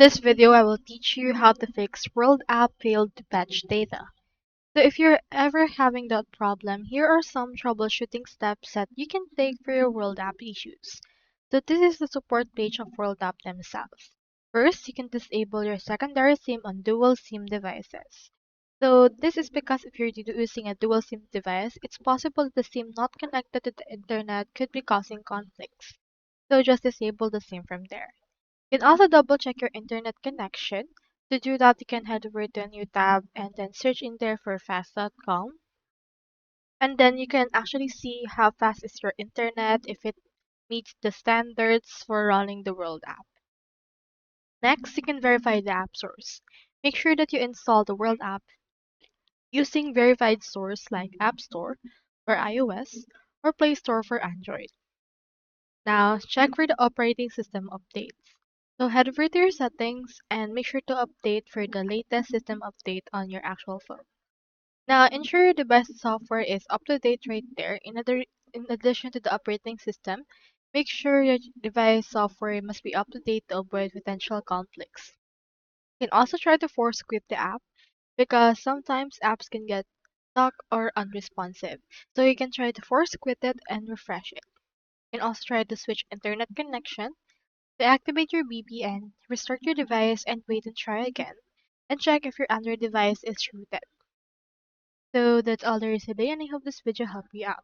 this video, I will teach you how to fix World app failed to fetch data. So if you're ever having that problem, here are some troubleshooting steps that you can take for your World app issues. So this is the support page of World app themselves. First, you can disable your secondary SIM on dual SIM devices. So this is because if you're using a dual SIM device, it's possible that the SIM not connected to the internet could be causing conflicts. So just disable the SIM from there. You can also double check your internet connection. To do that, you can head over to a new tab and then search in there for fast.com. And then you can actually see how fast is your internet, if it meets the standards for running the World app. Next, you can verify the app source. Make sure that you install the World app using verified source like App Store for iOS or Play Store for Android. Now, check for the operating system updates. So head over to your settings and make sure to update for the latest system update on your actual phone. Now, ensure your device software is up to date right there. In addition to the operating system, make sure your device software must be up to date to avoid potential conflicts. You can also try to force quit the app because sometimes apps can get stuck or unresponsive. So you can try to force quit it and refresh it. You can also try to switch internet connection. To activate your VPN, restart your device and wait and try again. And check if your Android device is rooted. So that's all there is today, and I hope this video helped you out.